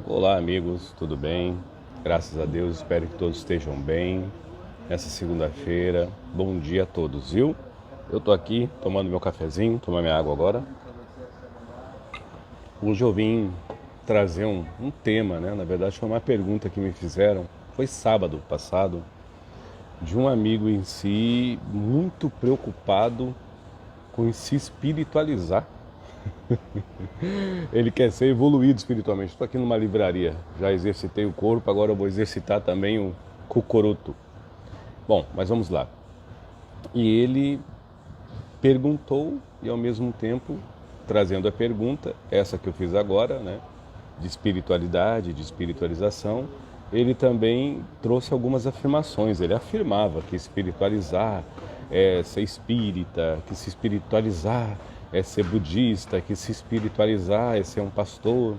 Olá, amigos, tudo bem? Graças a Deus, espero que todos estejam bem nessa segunda-feira. Bom dia a todos, viu? Eu tô aqui tomando meu cafezinho, tomando minha água agora. Hoje eu vim trazer um tema, né? Na verdade, foi uma pergunta que me fizeram. Foi sábado passado, de um amigo em si muito preocupado com se espiritualizar. Ele quer ser evoluído espiritualmente. Estou aqui numa livraria, já exercitei o corpo, agora eu vou exercitar também o cucuruto. Bom, mas vamos lá. E ele perguntou e ao mesmo tempo trazendo a pergunta, essa que eu fiz agora, né, de espiritualidade, de espiritualização, ele também trouxe algumas afirmações. Ele afirmava que espiritualizar é ser espírita, que se espiritualizar é ser budista, que se espiritualizar é ser um pastor,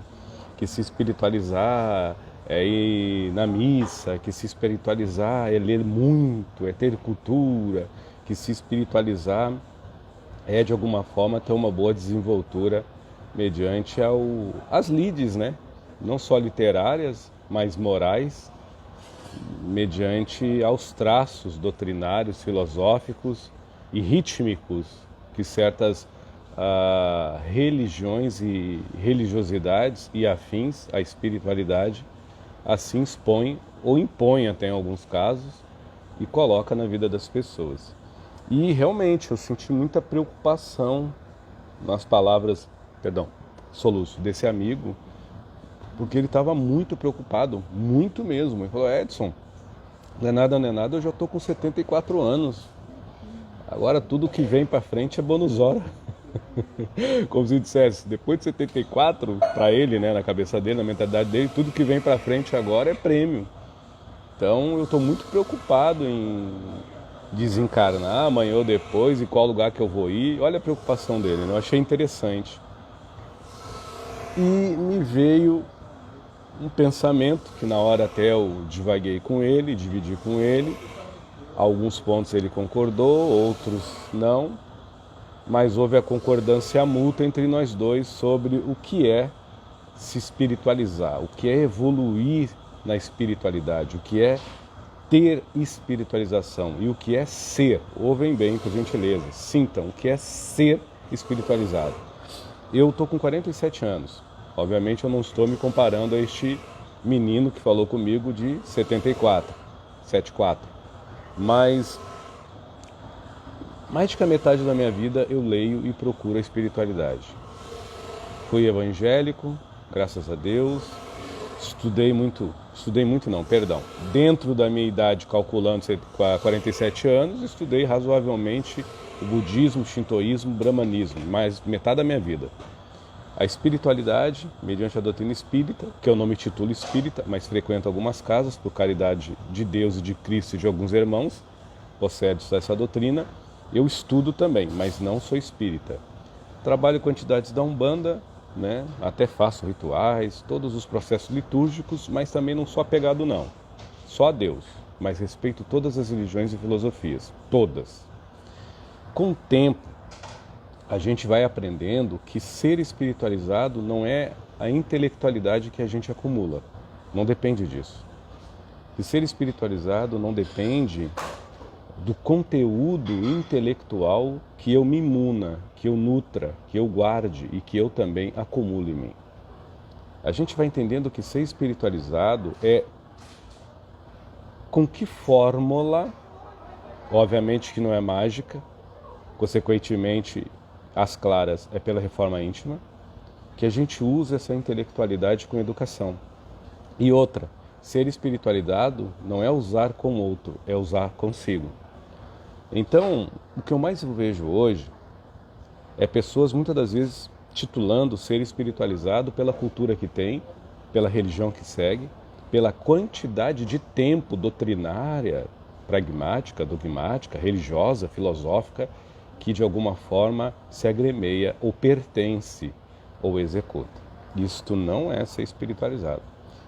que se espiritualizar é ir na missa, que se espiritualizar é ler muito, é ter cultura, que se espiritualizar é de alguma forma ter uma boa desenvoltura mediante as lides, né? Não só literárias, mas morais, mediante aos traços doutrinários, filosóficos e rítmicos que certas religiões e religiosidades e afins à espiritualidade assim expõem ou impõem até em alguns casos e coloca na vida das pessoas. E realmente eu senti muita preocupação nas palavras, perdão, soluço desse amigo, porque ele estava muito preocupado, muito mesmo. Ele falou: Edson, não é nada, eu já estou com 74 anos. Agora tudo que vem para frente é bônus hora. Como se dissesse, depois de 74, para ele, né, na cabeça dele, na mentalidade dele, tudo que vem para frente agora é prêmio. Então eu estou muito preocupado em desencarnar amanhã ou depois e qual lugar que eu vou ir. Olha a preocupação dele, né? Eu achei interessante. E me veio um pensamento que na hora até eu divaguei com ele, dividi com ele. Alguns pontos ele concordou, outros não. Mas houve a concordância mútua entre nós dois sobre o que é se espiritualizar, o que é evoluir na espiritualidade, o que é ter espiritualização e o que é ser. Ouvem bem, por gentileza, sintam o que é ser espiritualizado. Eu estou com 47 anos. Obviamente eu não estou me comparando a este menino que falou comigo de 74, 74. Mas mais de que a metade da minha vida eu leio e procuro a espiritualidade. Fui evangélico, graças a Deus. Estudei muito não, perdão. Dentro da minha idade, calculando 47 anos, estudei razoavelmente o budismo, o shintoísmo, o brahmanismo, mais metade da minha vida. A espiritualidade, mediante a doutrina espírita, que eu não me titulo espírita, mas frequento algumas casas por caridade de Deus e de Cristo e de alguns irmãos, possedos essa doutrina, eu estudo também, mas não sou espírita. Trabalho quantidades da Umbanda, né? Até faço rituais, todos os processos litúrgicos, mas também não sou apegado não. Só a Deus, mas respeito todas as religiões e filosofias, todas. Com o tempo, a gente vai aprendendo que ser espiritualizado não é a intelectualidade que a gente acumula, não depende disso. E ser espiritualizado não depende do conteúdo intelectual que eu me imuna, que eu nutra, que eu guarde e que eu também acumule em mim. A gente vai entendendo que ser espiritualizado é com que fórmula, obviamente que não é mágica, consequentemente às claras é pela reforma íntima, que a gente usa essa intelectualidade com educação. E outra, ser espiritualizado não é usar com o outro, é usar consigo. Então, o que eu mais vejo hoje é pessoas muitas das vezes titulando ser espiritualizado pela cultura que tem, pela religião que segue, pela quantidade de tempo doutrinária, pragmática, dogmática, religiosa, filosófica, que de alguma forma se agremeia ou pertence ou executa. Isto não é ser espiritualizado.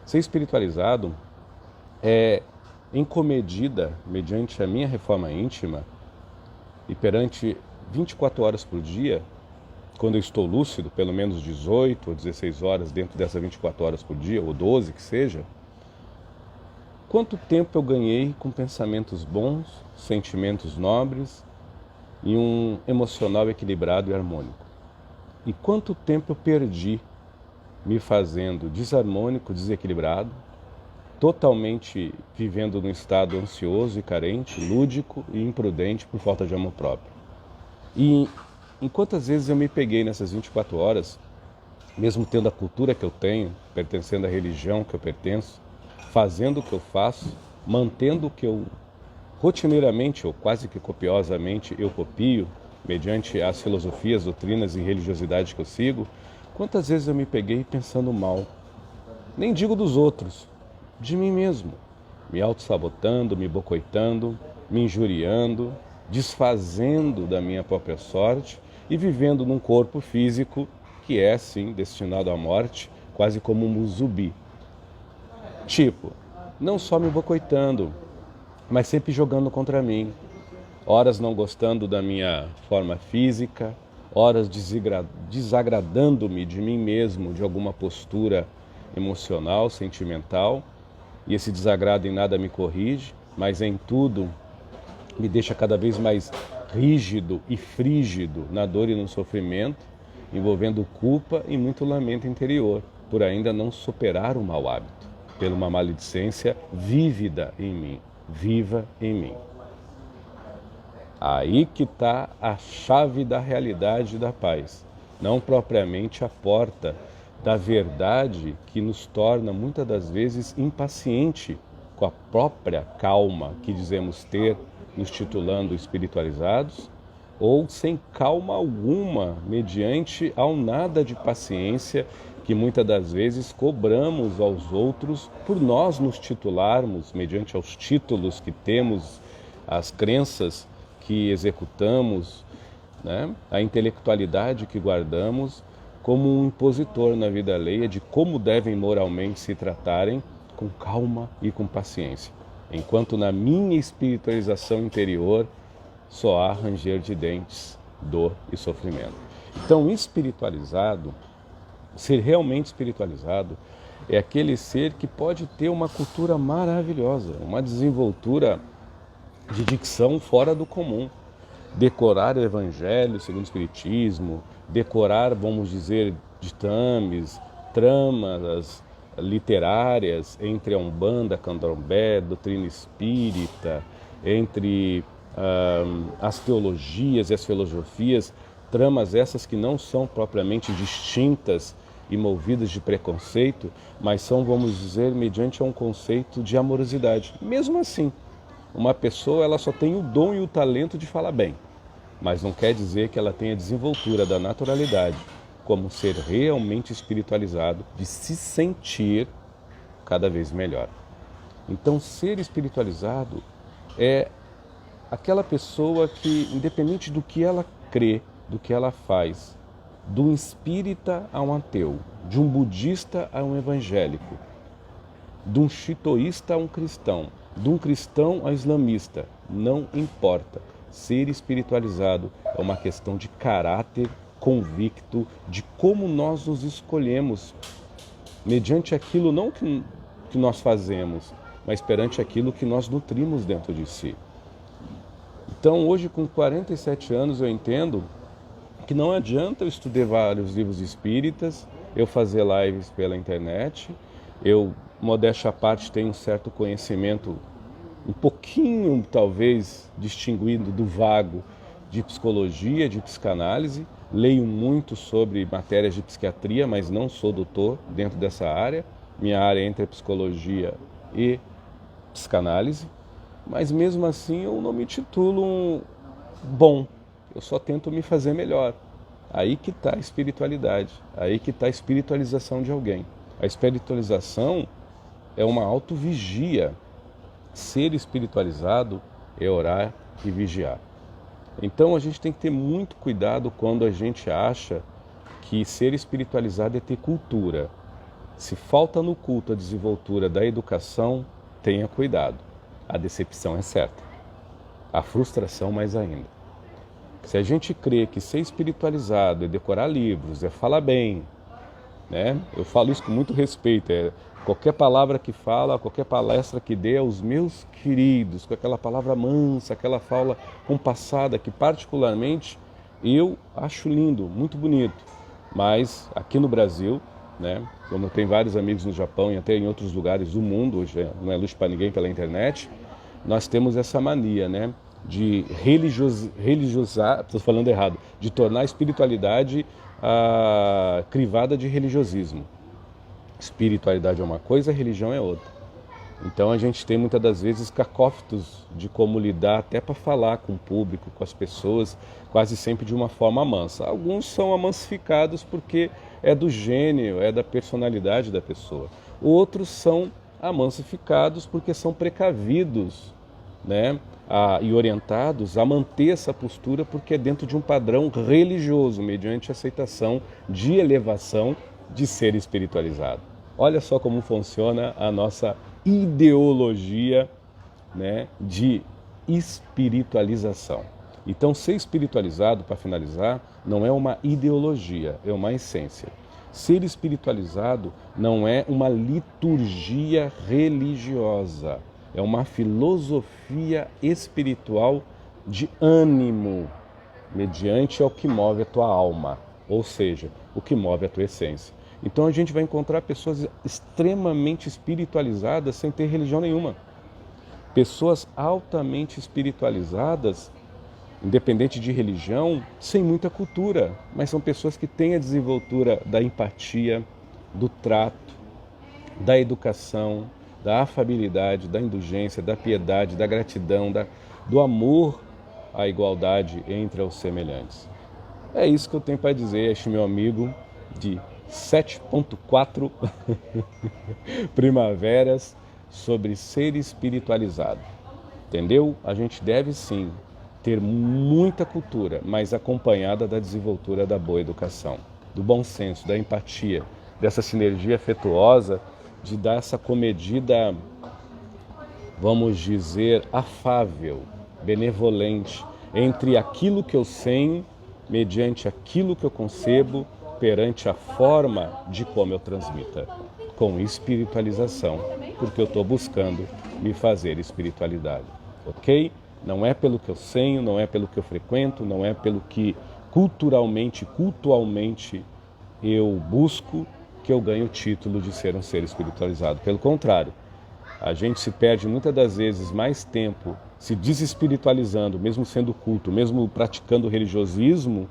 Ser espiritualizado é encomedida, mediante a minha reforma íntima, e perante 24 horas por dia, quando eu estou lúcido, pelo menos 18 ou 16 horas dentro dessas 24 horas por dia, ou 12 que seja, quanto tempo eu ganhei com pensamentos bons, sentimentos nobres e um emocional equilibrado e harmônico? E quanto tempo eu perdi me fazendo desarmônico, desequilibrado, totalmente vivendo num estado ansioso e carente, lúdico e imprudente por falta de amor próprio? E em quantas vezes eu me peguei nessas 24 horas, mesmo tendo a cultura que eu tenho, pertencendo à religião que eu pertenço, fazendo o que eu faço, mantendo o que eu rotineiramente ou quase que copiosamente eu copio, mediante as filosofias, doutrinas e religiosidade que eu sigo, quantas vezes eu me peguei pensando mal? Nem digo dos outros, de mim mesmo, me auto-sabotando, me bocoitando, me injuriando, desfazendo da minha própria sorte e vivendo num corpo físico que é, sim, destinado à morte, quase como um zumbi. Tipo, não só me bocoitando, mas sempre jogando contra mim, horas não gostando da minha forma física, horas desagradando-me de mim mesmo, de alguma postura emocional, sentimental, e esse desagrado em nada me corrige, mas em tudo me deixa cada vez mais rígido e frígido na dor e no sofrimento, envolvendo culpa e muito lamento interior, por ainda não superar o mau hábito, pela uma maledicência vívida em mim, viva em mim. Aí que está a chave da realidade da paz, não propriamente a porta da verdade que nos torna muitas das vezes impaciente com a própria calma que dizemos ter, nos titulando espiritualizados, ou sem calma alguma, mediante ao nada de paciência que muitas das vezes cobramos aos outros por nós nos titularmos, mediante aos títulos que temos, as crenças que executamos, né? A intelectualidade que guardamos como um impositor na vida alheia de como devem moralmente se tratarem com calma e com paciência, enquanto na minha espiritualização interior só há ranger de dentes, dor e sofrimento. Então, espiritualizado, ser realmente espiritualizado, é aquele ser que pode ter uma cultura maravilhosa, uma desenvoltura de dicção fora do comum, decorar o Evangelho segundo o Espiritismo, decorar, vamos dizer, ditames, tramas literárias entre a Umbanda, Candomblé, doutrina espírita, entre as teologias e as filosofias, tramas essas que não são propriamente distintas e movidas de preconceito, mas são, vamos dizer, mediante um conceito de amorosidade. Mesmo assim, uma pessoa ela só tem o dom e o talento de falar bem, mas não quer dizer que ela tenha desenvoltura da naturalidade, como ser realmente espiritualizado, de se sentir cada vez melhor. Então, ser espiritualizado é aquela pessoa que, independente do que ela crê, do que ela faz, de um espírita a um ateu, de um budista a um evangélico, de um shintoísta a um cristão, de um cristão a islamista, não importa. Ser espiritualizado é uma questão de caráter convicto, de como nós nos escolhemos, mediante aquilo não que nós fazemos, mas perante aquilo que nós nutrimos dentro de si. Então, hoje, com 47 anos, eu entendo que não adianta eu estudar vários livros espíritas, eu fazer lives pela internet, eu, modéstia à parte, tenho um certo conhecimento, um pouquinho, talvez, distinguido do vago de psicologia, de psicanálise, leio muito sobre matérias de psiquiatria, mas não sou doutor dentro dessa área, minha área é entre psicologia e psicanálise, mas mesmo assim eu não me titulo um bom, eu só tento me fazer melhor. Aí que está a espiritualidade, aí que está a espiritualização de alguém. A espiritualização é uma autovigia. Ser espiritualizado é orar e vigiar. Então a gente tem que ter muito cuidado quando a gente acha que ser espiritualizado é ter cultura. Se falta no culto a desenvoltura da educação, tenha cuidado. A decepção é certa. A frustração mais ainda. Se a gente crê que ser espiritualizado é decorar livros, é falar bem, né? Eu falo isso com muito respeito, qualquer palavra que fala, qualquer palestra que dê aos meus queridos, com aquela palavra mansa, aquela fala compassada, que particularmente eu acho lindo, muito bonito. Mas aqui no Brasil, né, como eu tenho vários amigos no Japão e até em outros lugares do mundo, hoje não é luxo para ninguém pela internet, nós temos essa mania, né, de religiosar, estou falando errado, de tornar a espiritualidade crivada de religiosismo. Espiritualidade é uma coisa, religião é outra. Então a gente tem muitas das vezes cacófitos de como lidar até para falar com o público, com as pessoas, quase sempre de uma forma mansa. Alguns são amansificados porque é do gênio, é da personalidade da pessoa. Outros são amansificados porque são precavidos, né, e orientados a manter essa postura porque é dentro de um padrão religioso, mediante a aceitação de elevação de ser espiritualizado. Olha só como funciona a nossa ideologia, né, de espiritualização. Então, ser espiritualizado, para finalizar, não é uma ideologia, é uma essência. Ser espiritualizado não é uma liturgia religiosa, é uma filosofia espiritual de ânimo, mediante ao que move a tua alma, ou seja, o que move a tua essência. Então a gente vai encontrar pessoas extremamente espiritualizadas sem ter religião nenhuma. Pessoas altamente espiritualizadas, independente de religião, sem muita cultura, mas são pessoas que têm a desenvoltura da empatia, do trato, da educação, da afabilidade, da indulgência, da piedade, da gratidão, do amor à igualdade entre os semelhantes. É isso que eu tenho para dizer a este meu amigo de 7.4 primaveras sobre ser espiritualizado. Entendeu? A gente deve sim ter muita cultura, mas acompanhada da desenvoltura da boa educação, do bom senso, da empatia, dessa sinergia afetuosa, de dar essa comedida, vamos dizer, afável, benevolente, entre aquilo que eu sei, mediante aquilo que eu concebo, perante a forma de como eu transmita, com espiritualização, porque eu estou buscando me fazer espiritualidade, ok? Não é pelo que eu sei, não é pelo que eu frequento, não é pelo que culturalmente, cultualmente eu busco que eu ganho o título de ser um ser espiritualizado. Pelo contrário, a gente se perde muitas das vezes mais tempo se desespiritualizando, mesmo sendo culto, mesmo praticando religiosismo,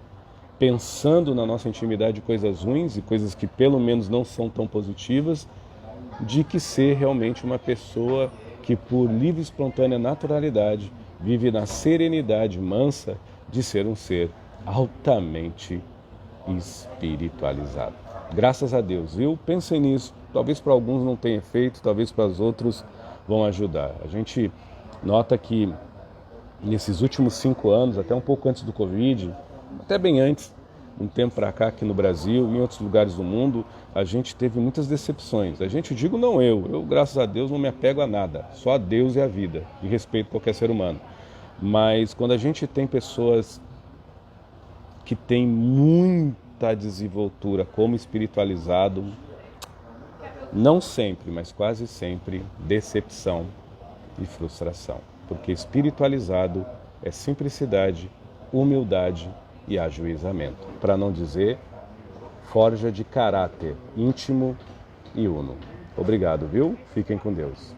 pensando na nossa intimidade coisas ruins e coisas que pelo menos não são tão positivas, de que ser realmente uma pessoa que por livre e espontânea naturalidade vive na serenidade mansa de ser um ser altamente espiritualizado. Graças a Deus, viu? Pensem nisso. Talvez para alguns não tenha efeito, talvez para os outros vão ajudar. A gente nota que nesses últimos 5 anos, até um pouco antes do Covid, até bem antes, um tempo para cá aqui no Brasil e em outros lugares do mundo, a gente teve muitas decepções. A gente, digo não eu, graças a Deus não me apego a nada, só a Deus e a vida, e respeito a qualquer ser humano. Mas quando a gente tem pessoas que têm muita desenvoltura como espiritualizado, não sempre, mas quase sempre, decepção e frustração. Porque espiritualizado é simplicidade, humildade e ajuizamento. Para não dizer, forja de caráter íntimo e uno. Obrigado, viu? Fiquem com Deus.